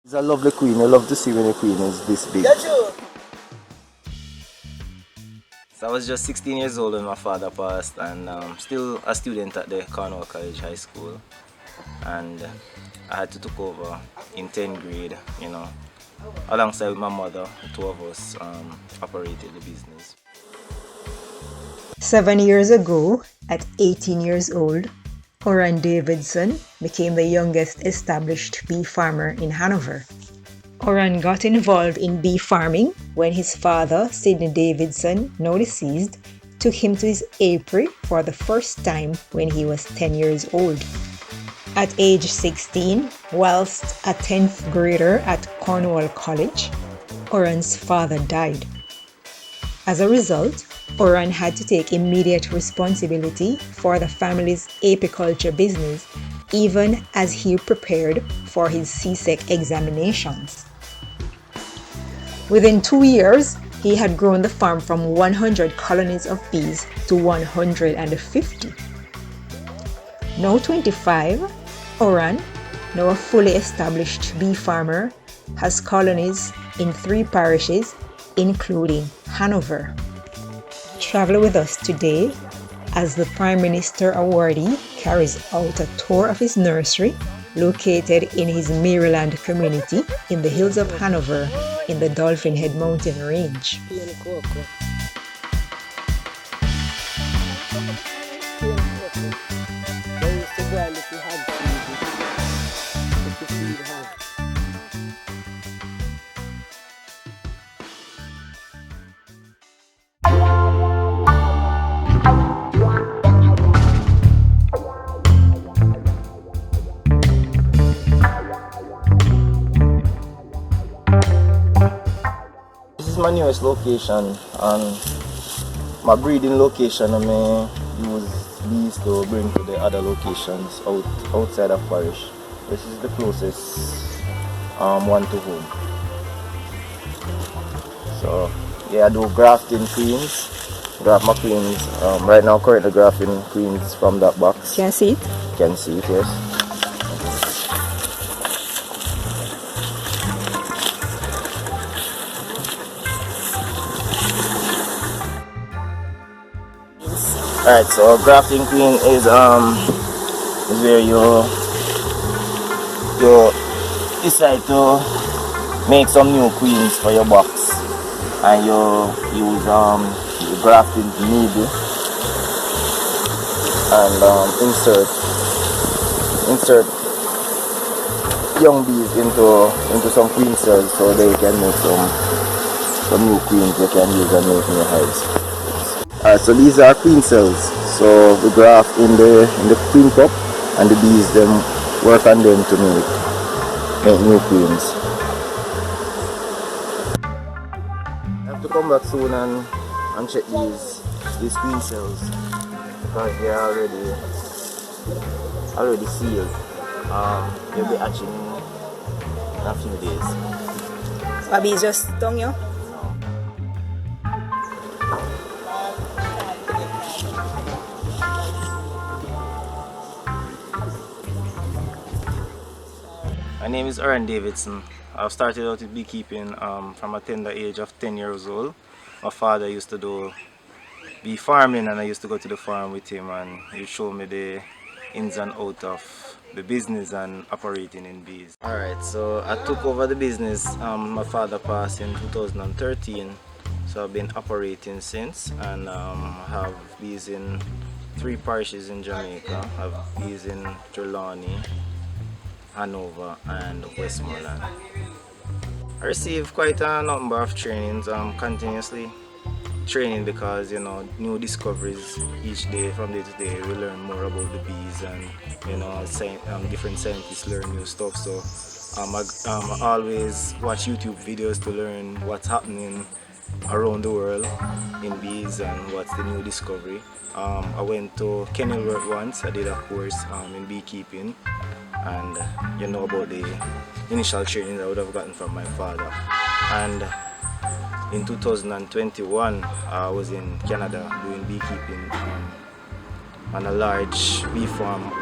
It's a lovely queen. I love to see when a queen is this big. So I was just 16 years old when my father passed, and still a student at the Cornwall College High School. And I had to take over in 10th grade, alongside my mother. The two of us operated the business. 7 years ago, at 18 years old, Oran Davidson became the youngest established bee farmer in Hanover. Oran got involved in bee farming when his father, Sidney Davidson, now deceased, took him to his apiary for the first time when he was 10 years old. At age 16, whilst a 10th grader at Cornwall College, Oran's father died. As a result, Oran had to take immediate responsibility for the family's apiculture business, even as he prepared for his CSEC examinations. Within 2 years, he had grown the farm from 100 colonies of bees to 150. Now 25, Oran, now a fully established bee farmer, has colonies in 3 parishes, including Hanover. Travel with us today as the Prime Minister Awardee carries out a tour of his nursery located in his Maryland community in the hills of Hanover in the Dolphin Head Mountain range. This is my newest location, and my breeding location. I may use bees to bring to the other locations outside of parish. This is the closest one to home. So yeah, I do grafting queens. Graft my queens. Right now, currently grafting queens from that box. Can you see it? Can see it, yes. Alright, so grafting queen is where you decide to make some new queens for your box, and you use grafting needle and insert young bees into some queen cells so they can make some new queens they can use and make new hives. Alright, so these are queen cells. So we graft in the queen cup, and the bees then work on them to make new queens. I have to come back soon and check these queen cells because they are already sealed. They'll be hatching in a few days. So bees just stung you? My name is Oran Davidson. I've started out with beekeeping from a tender age of 10 years old. My father used to do bee farming, and I used to go to the farm with him, and he showed me the ins and outs of the business and operating in bees. Alright, so I took over the business. My father passed in 2013, so I've been operating since, and have bees in 3 parishes in Jamaica. I have bees in Trelawny, Hanover and Westmoreland. I receive quite a number of trainings, continuously training, because new discoveries each day. From day to day we learn more about the bees, and different scientists learn new stuff. So I always watch YouTube videos to learn what's happening around the world in bees and what's the new discovery. I went to Kenilworth once. I did a course in beekeeping, and about the initial training I would have gotten from my father. And in 2021 I was in Canada doing beekeeping on a large bee farm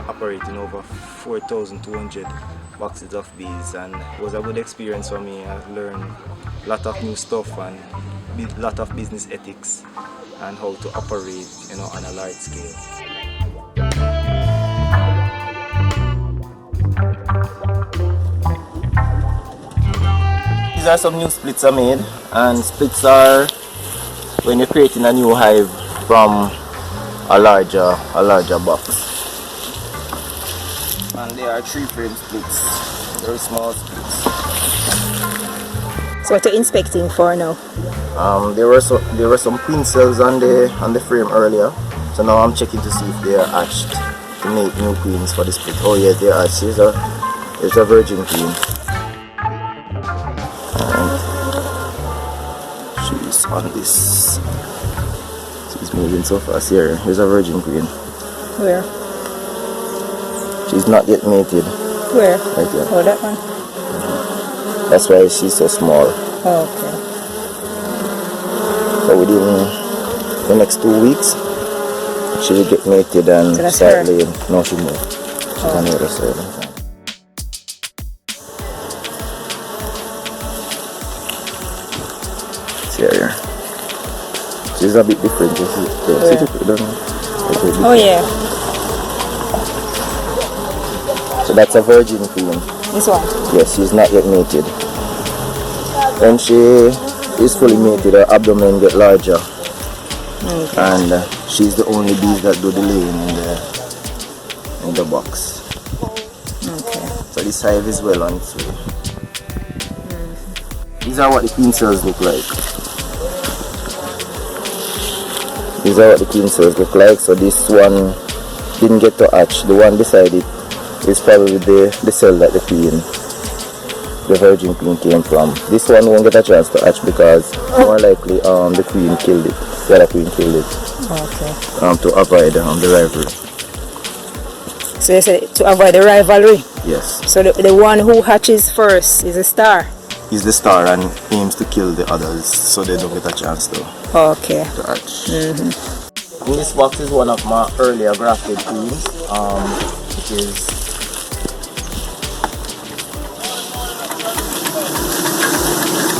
operating over 4,200 boxes of bees, and it was a good experience for me. I learned a lot of new stuff and a lot of business ethics and how to operate, on a large scale. These are some new splits I made, and splits are when you're creating a new hive from a larger box. And they are 3-frame splits, very small splits. So what are you inspecting for now? There were some queen cells on the frame earlier, so now I'm checking to see if they are hatched to make new queens for the split. Oh yeah, they are hatched. Here's a virgin queen. And she's on this. She's moving so fast. Here's a virgin queen. Where? She's not yet mated. Where? Right here. Oh, that one? That's why she's so small. Oh, okay. So within the next 2 weeks, she will get mated and so start laying. No, she moved. She's on the other side. See here. She's a bit different. Oh yeah. So that's a virgin queen. This one? Yes, she's not yet mated. When she is fully mated, her abdomen gets larger. Okay. And she's the only bees that do the laying in the box. Okay. So this hive is well on its way. These are what the queen cells look like. So this one didn't get to hatch. The one beside it is probably the cell that the virgin queen came from. This one won't get a chance to hatch because more likely the queen killed it. The other queen killed it. Okay. To avoid the rivalry. So you said to avoid the rivalry? Yes. So the one who hatches first is a star? He's the star and aims to kill the others so they don't get a chance to hatch. This box is one of my earlier grafted queens.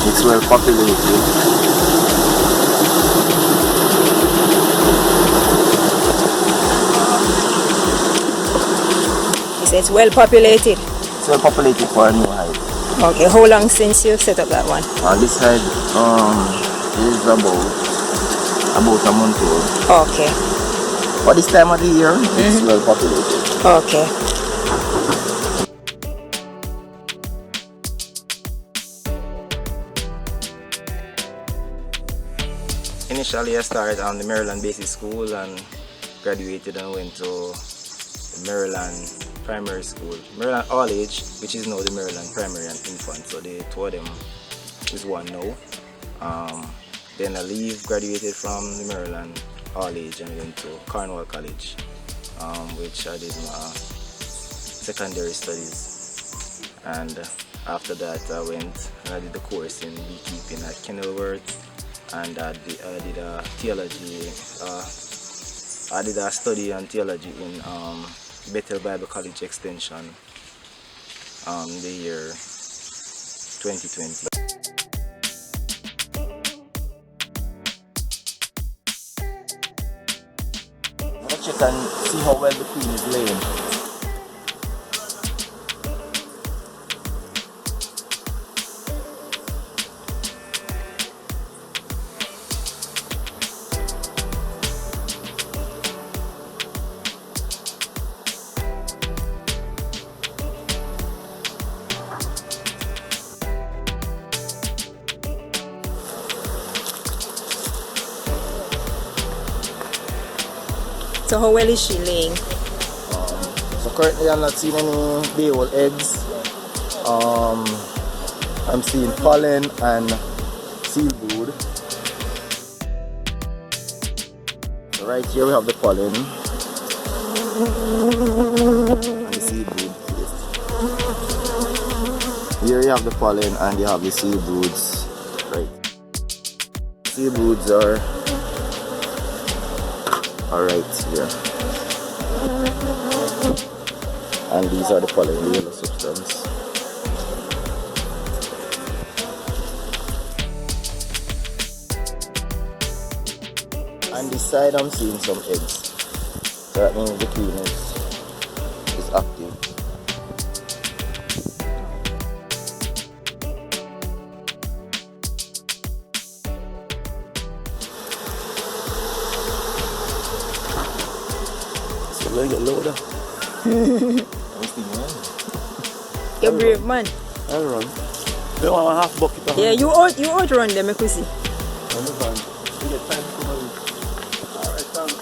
It's well populated. You say it's well populated? It's well populated for a new hive. Okay, how long since you set up that one? This hive is about a month old. Okay. For this time of the year, it's well populated. Okay. Initially, I started on the Maryland Basic School and graduated and went to the Maryland Primary School. Maryland All Age, which is now the Maryland Primary and Infant, so the two of them is one now. Then I graduated from the Maryland All Age and went to Cornwall College, which I did my secondary studies. And after that I went and I did the course in beekeeping at Hanover, and I did a theology. I did a study on theology in Bethel Bible College Extension the year 2020. Let's check and see how well the queen is laying. So how well is she laying? So currently I'm not seeing any day-old eggs. I'm seeing pollen and seed brood. So right here we have the pollen and the seed brood. Here you have the pollen and you have the seed broods. Right. Seed broods are right here. And these are the pollen, the yellow substance. And this side I'm seeing some eggs. So that means the queen is active. So let me get lower. You're brave man. I'll run. They want a half bucket of Yeah, you outrun them, I could see. You get time to come out. Alright, thanks.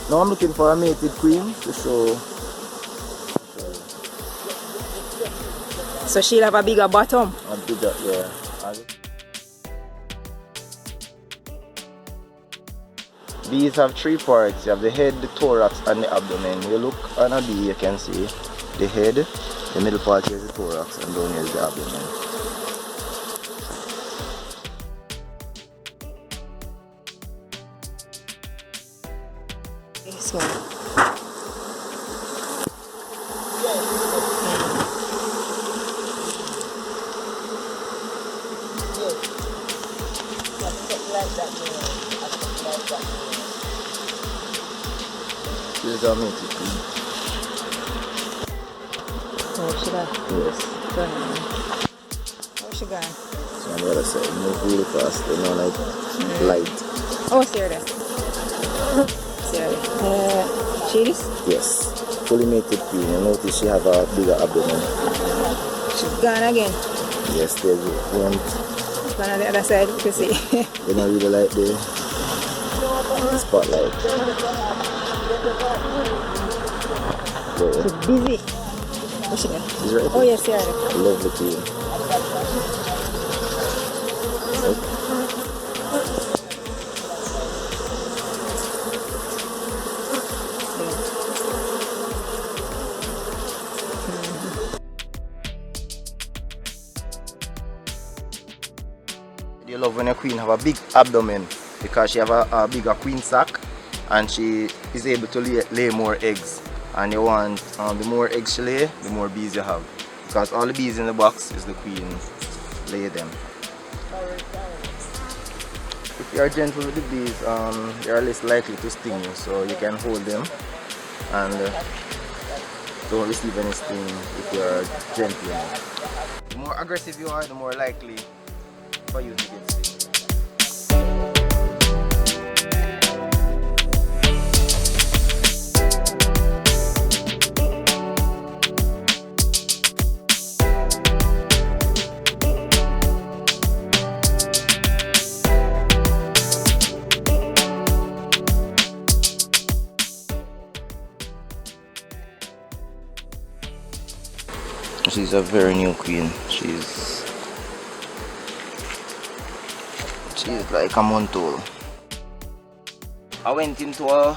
Now I'm looking for a mated queen to show. So she'll have a bigger bottom. A bigger, yeah. Bees have three parts. You have the head, the thorax, and the abdomen. You look on a bee, you can see the head, the middle part here is the thorax, and down here is the abdomen. This one. This is our mated queen. Oh, she got? Yes. Oh, she gone? So on the other side, move really fast, you know, like light. Oh, see her there. See her there. See this? Yes. Fully mated queen. You notice she have a bigger abdomen. She's gone again. Yes, there's one. Gone on the other side, you can see. They don't really like the spotlight. So, She's busy. Where's she gone? she's right Oh, there. yes, see her there. Lovely queen. They love when a queen have a big abdomen because she have a bigger queen sac and she is able to lay more eggs. And you want the more eggs she lay, the more bees you have. Because all the bees in the box is the queen lay them. If you are gentle with the bees, they are less likely to sting you, so you can hold them and don't receive any sting if you are gentle enough. The more aggressive you are, the more likely for you to get stung. She's a very new queen. She's like a month old. I went into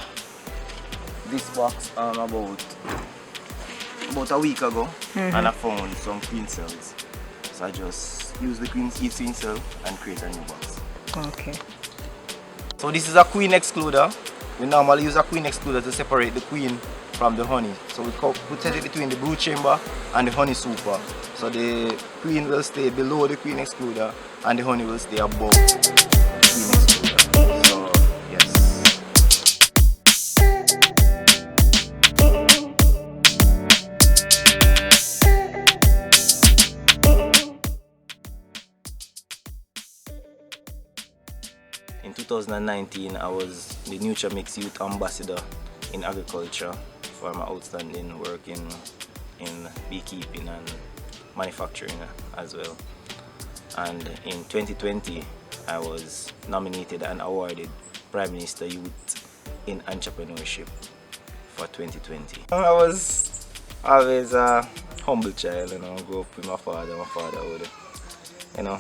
this box about a week ago, and I found some queen cells. So I just use the queen cell and create a new box. Okay. So this is a queen excluder. We normally use a queen excluder to separate the queen from the honey. So we put it between the brood chamber and the honey super. So the queen will stay below the queen excluder and the honey will stay above the queen excluder. So yes. In 2019, I was the Nurture Mix Youth Ambassador in Agriculture for my outstanding work in beekeeping and manufacturing as well. And in 2020, I was nominated and awarded Prime Minister Youth in Entrepreneurship for 2020. I was always a humble child, you know, grew up with my father would, you know.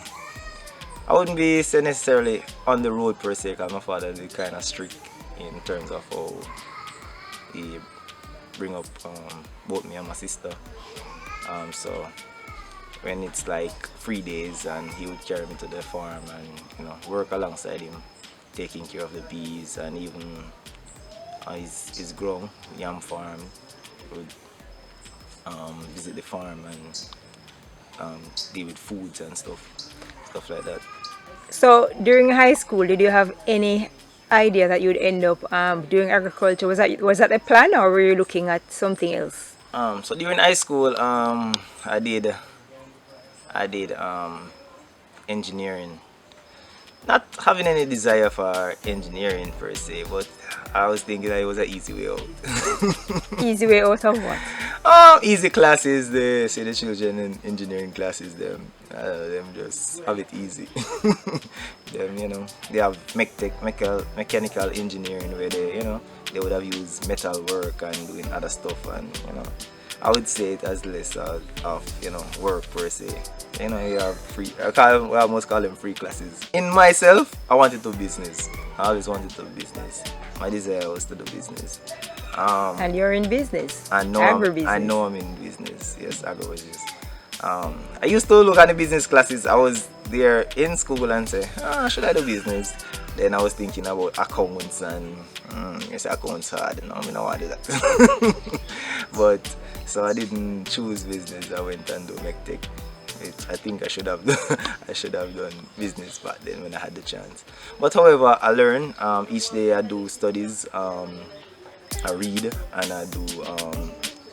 I wouldn't be say necessarily on the road per se, because my father is kind of strict in terms of how he bring up both me and my sister. So when it's like free days and he would carry me to the farm and, you know, work alongside him, taking care of the bees, and even his grow yam farm. Would visit the farm and deal with foods and stuff like that. So during high school, did you have any idea that you'd end up doing agriculture? Was that the plan, or were you looking at something else? So during high school, I did engineering. Not having any desire for engineering per se, but I was thinking that it was an easy way out. Easy way out of what? Easy classes. They say the children in engineering classes, them just have it easy. Them, they have mechanical engineering where they would have used metal work and doing other stuff, and I would say it as less of work per se. You have free. I almost call them free classes. In myself, I wanted to do business. I always wanted to do business. My desire was to do business. And you're in business. I know I'm in business. Yes, agribusiness. I used to look at the business classes. I was there in school and say, should I do business? Then I was thinking about accounts and yes, accounts hard. I don't want to do that. But so I didn't choose business. I went and do MechTech. I think I should have done business back then when I had the chance. But however, I learn each day. I do studies. I read and I do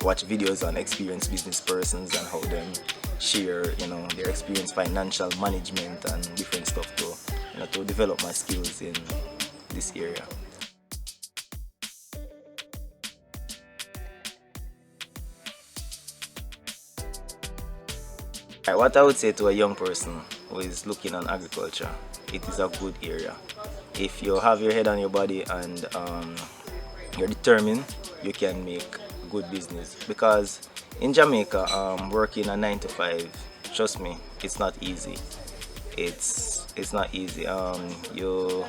watch videos on experienced business persons and how them share their experience, financial management and different stuff to develop my skills in this area. What I would say to a young person who is looking on agriculture, it is a good area. If you have your head on your body and you're determined, you can make good business. Because in Jamaica, working a 9 to 5, trust me, it's not easy. It's not easy. You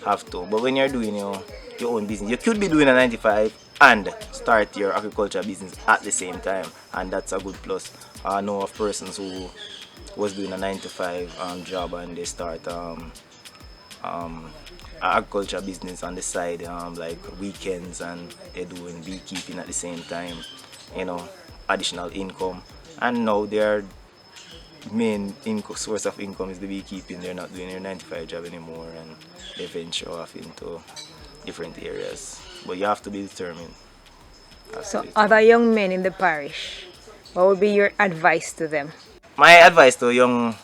have to. But when you're doing your own business, you could be doing a 9 to 5 and start your agriculture business at the same time, and that's a good plus. I know of persons who was doing a 9 to 5 job and they start agriculture business on the side, like weekends, and they're doing beekeeping at the same time, additional income. And now their main source of income is the beekeeping. They're not doing their 9 to 5 job anymore, and they venture off into different areas. But you have to be determined. So other young men in the parish, what would be your advice to them? My advice to young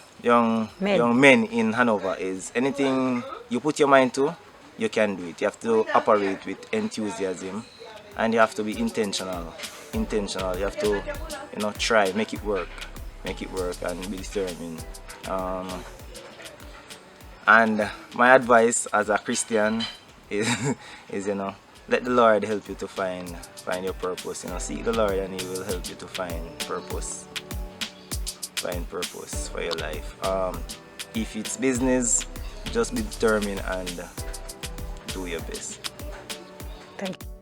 Men. men in Hanover is anything you put your mind to, you can do it. You have to operate with enthusiasm, and you have to be intentional. You have to, try, make it work, and be determined. And my advice as a Christian is let the Lord help you to find your purpose. Seek the Lord and He will help you to find purpose for your life. If it's business, just be determined and do your best. Thank you.